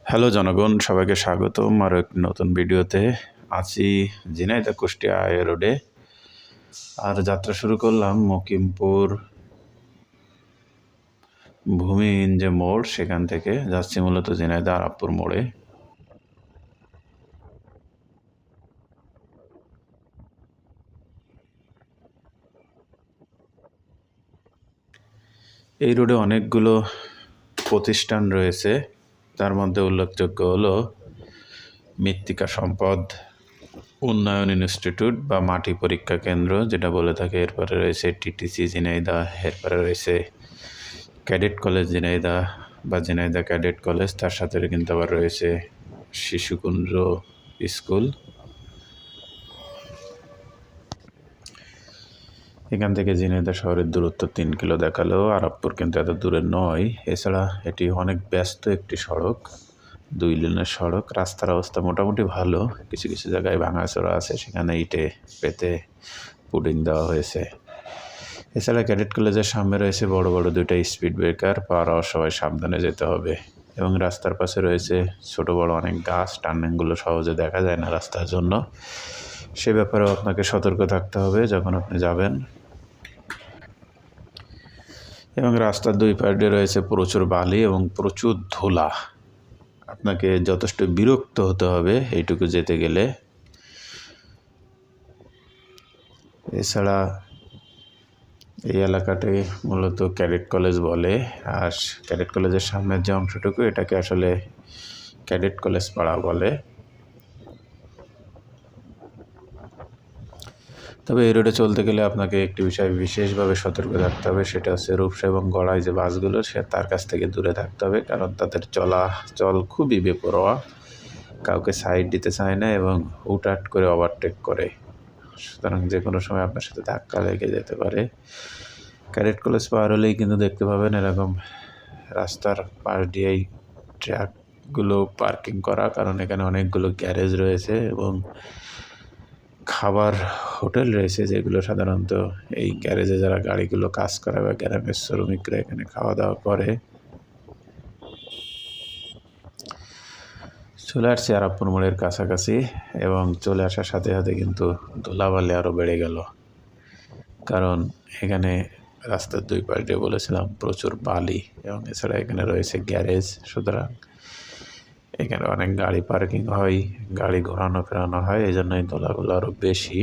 Hello জনগণ, সবাইকে স্বাগতম আরও একটি নতুন ভিডিওতে। আছি ঝিনাইদহ কুষ্টিয়া হাইওয়ে রোডে। আর যাত্রা শুরু করলাম মকিমপুর ভূমিহীন যে মোড়, সেখান থেকে যাচ্ছি মূলত ঝিনাইদহ আরাপপুর মোড়ে। এই রোডে অনেকগুলো প্রতিষ্ঠান রয়েছে, তার মধ্যে উল্লেখযোগ্য হলো মৃত্তিকা সম্পদ উন্নয়ন ইনস্টিটিউট বা মাটি পরীক্ষা কেন্দ্র যেটা বলে থাকে। এরপরে রয়েছে টিটিসি ঝিনাইদহ, এরপরে রয়েছে ক্যাডেট কলেজ ঝিনাইদহ বা ঝিনাইদহ ক্যাডেট কলেজ, তার সাথে কিন্তু আবার রয়েছে শিশুকুঞ্জ স্কুল। এখান থেকে ঝিনাইদহ শহরের দূরত্ব 3 কিলো দেখালেও আরাপপুর কিন্তু এত দূরে নয়। এছাড়া এটি অনেক ব্যস্ত একটি সড়ক, 2 লেনের সড়ক। রাস্তার অবস্থা মোটামুটি ভালো, কিছু কিছু জায়গায় ভাঙাচোরা আছে, সেখানে ইটে পেতে পুডিং দেওয়া হয়েছে। এছাড়া ক্যাডেট কলেজের সামনে রয়েছে বড় বড় 2টা স্পিড ব্রেকার, পার হওয়ার সবাই সাবধানে যেতে হবে। এবং রাস্তার পাশে রয়েছে ছোট বড় অনেক গাছ, টার্নিংগুলো সহজে দেখা যায় না রাস্তার জন্য, সে ব্যাপারেও আপনাকে সতর্ক থাকতে হবে যখন আপনি যাবেন। এবং রাস্তার 2 পাশে রয়েছে প্রচুর বালি এবং প্রচুর ধুলা, আপনাকে যথেষ্ট বিরক্ত হতে হবে এইটুকু যেতে গেলে। এছাড়া এই এলাকাটি মূলত ক্যাডেট কলেজ বলে, আর ক্যাডেট কলেজের সামনের যে অংশটুকু এটাকে আসলে ক্যাডেট কলেজ পাড়া বলে। তবে এই রোডে চলতে গেলে আপনাকে একটি বিষয় বিশেষভাবে সতর্ক থাকতে হবে, সেটা হচ্ছে রূপসা এবং গড়াই যে বাসগুলো, তার কাছ থেকে দূরে থাকতে হবে, কারণ তাদের চলাচল খুবই বেপরোয়া, কাউকে সাইড দিতে চায় না এবং হুটহাট করে ওভারটেক করে। সুতরাং যে কোনো সময় আপনার সাথে ধাক্কা লেগে যেতে পারে। ক্যাডেট কলেজ পার হলেই কিন্তু দেখতে পাবেন এরকম রাস্তার পাশ দিয়েই ট্রাকগুলো পার্কিং করা, কারণ এখানে অনেকগুলো গ্যারেজ রয়েছে এবং খাবার হোটেল রয়েছে, যেগুলো সাধারণত এই গ্যারেজে যারা গাড়িগুলো কাজ করে বা গ্যারেজের শ্রমিকরা এখানে খাওয়া দাওয়া করে। চলে আসছি আরাপপুর মোড়ের কাছাকাছি, এবং চলে আসার সাথে সাথে কিন্তু ধুলাবালি আরও বেড়ে গেল, কারণ এখানে রাস্তার 2 পাশ দিয়ে বলেছিলাম প্রচুর বালি, এবং এছাড়া এখানে রয়েছে গ্যারেজ। সুতরাং এখানে অনেক গাড়ি পার্কিং হয়, গাড়ি ঘোরানো ফেরানো হয়, এই জন্য এই ধুলাগুলো আরও বেশি।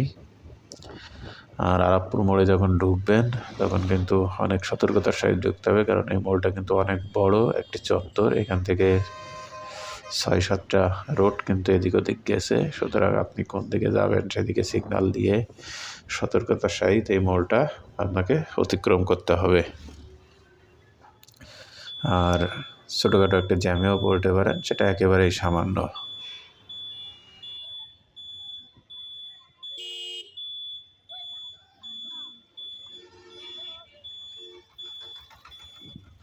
আর আরাপপুর মোড়ে যখন ঢুকবেন তখন কিন্তু অনেক সতর্কতার সহিত ঢুকতে হবে, কারণ এই মোড়টা কিন্তু অনেক বড় একটি চত্বর। এখান থেকে 6-7টা রোড কিন্তু এদিক ওদিক গেছে। সুতরাং আপনি কোন দিকে যাবেন সেদিকে সিগন্যাল দিয়ে সতর্কতার সহিত এই মোড়টা আপনাকে অতিক্রম করতে হবে। আর ছোটোখাটো একটা জ্যামেও পড়তে পারেন, সেটা একেবারেই সামান্য।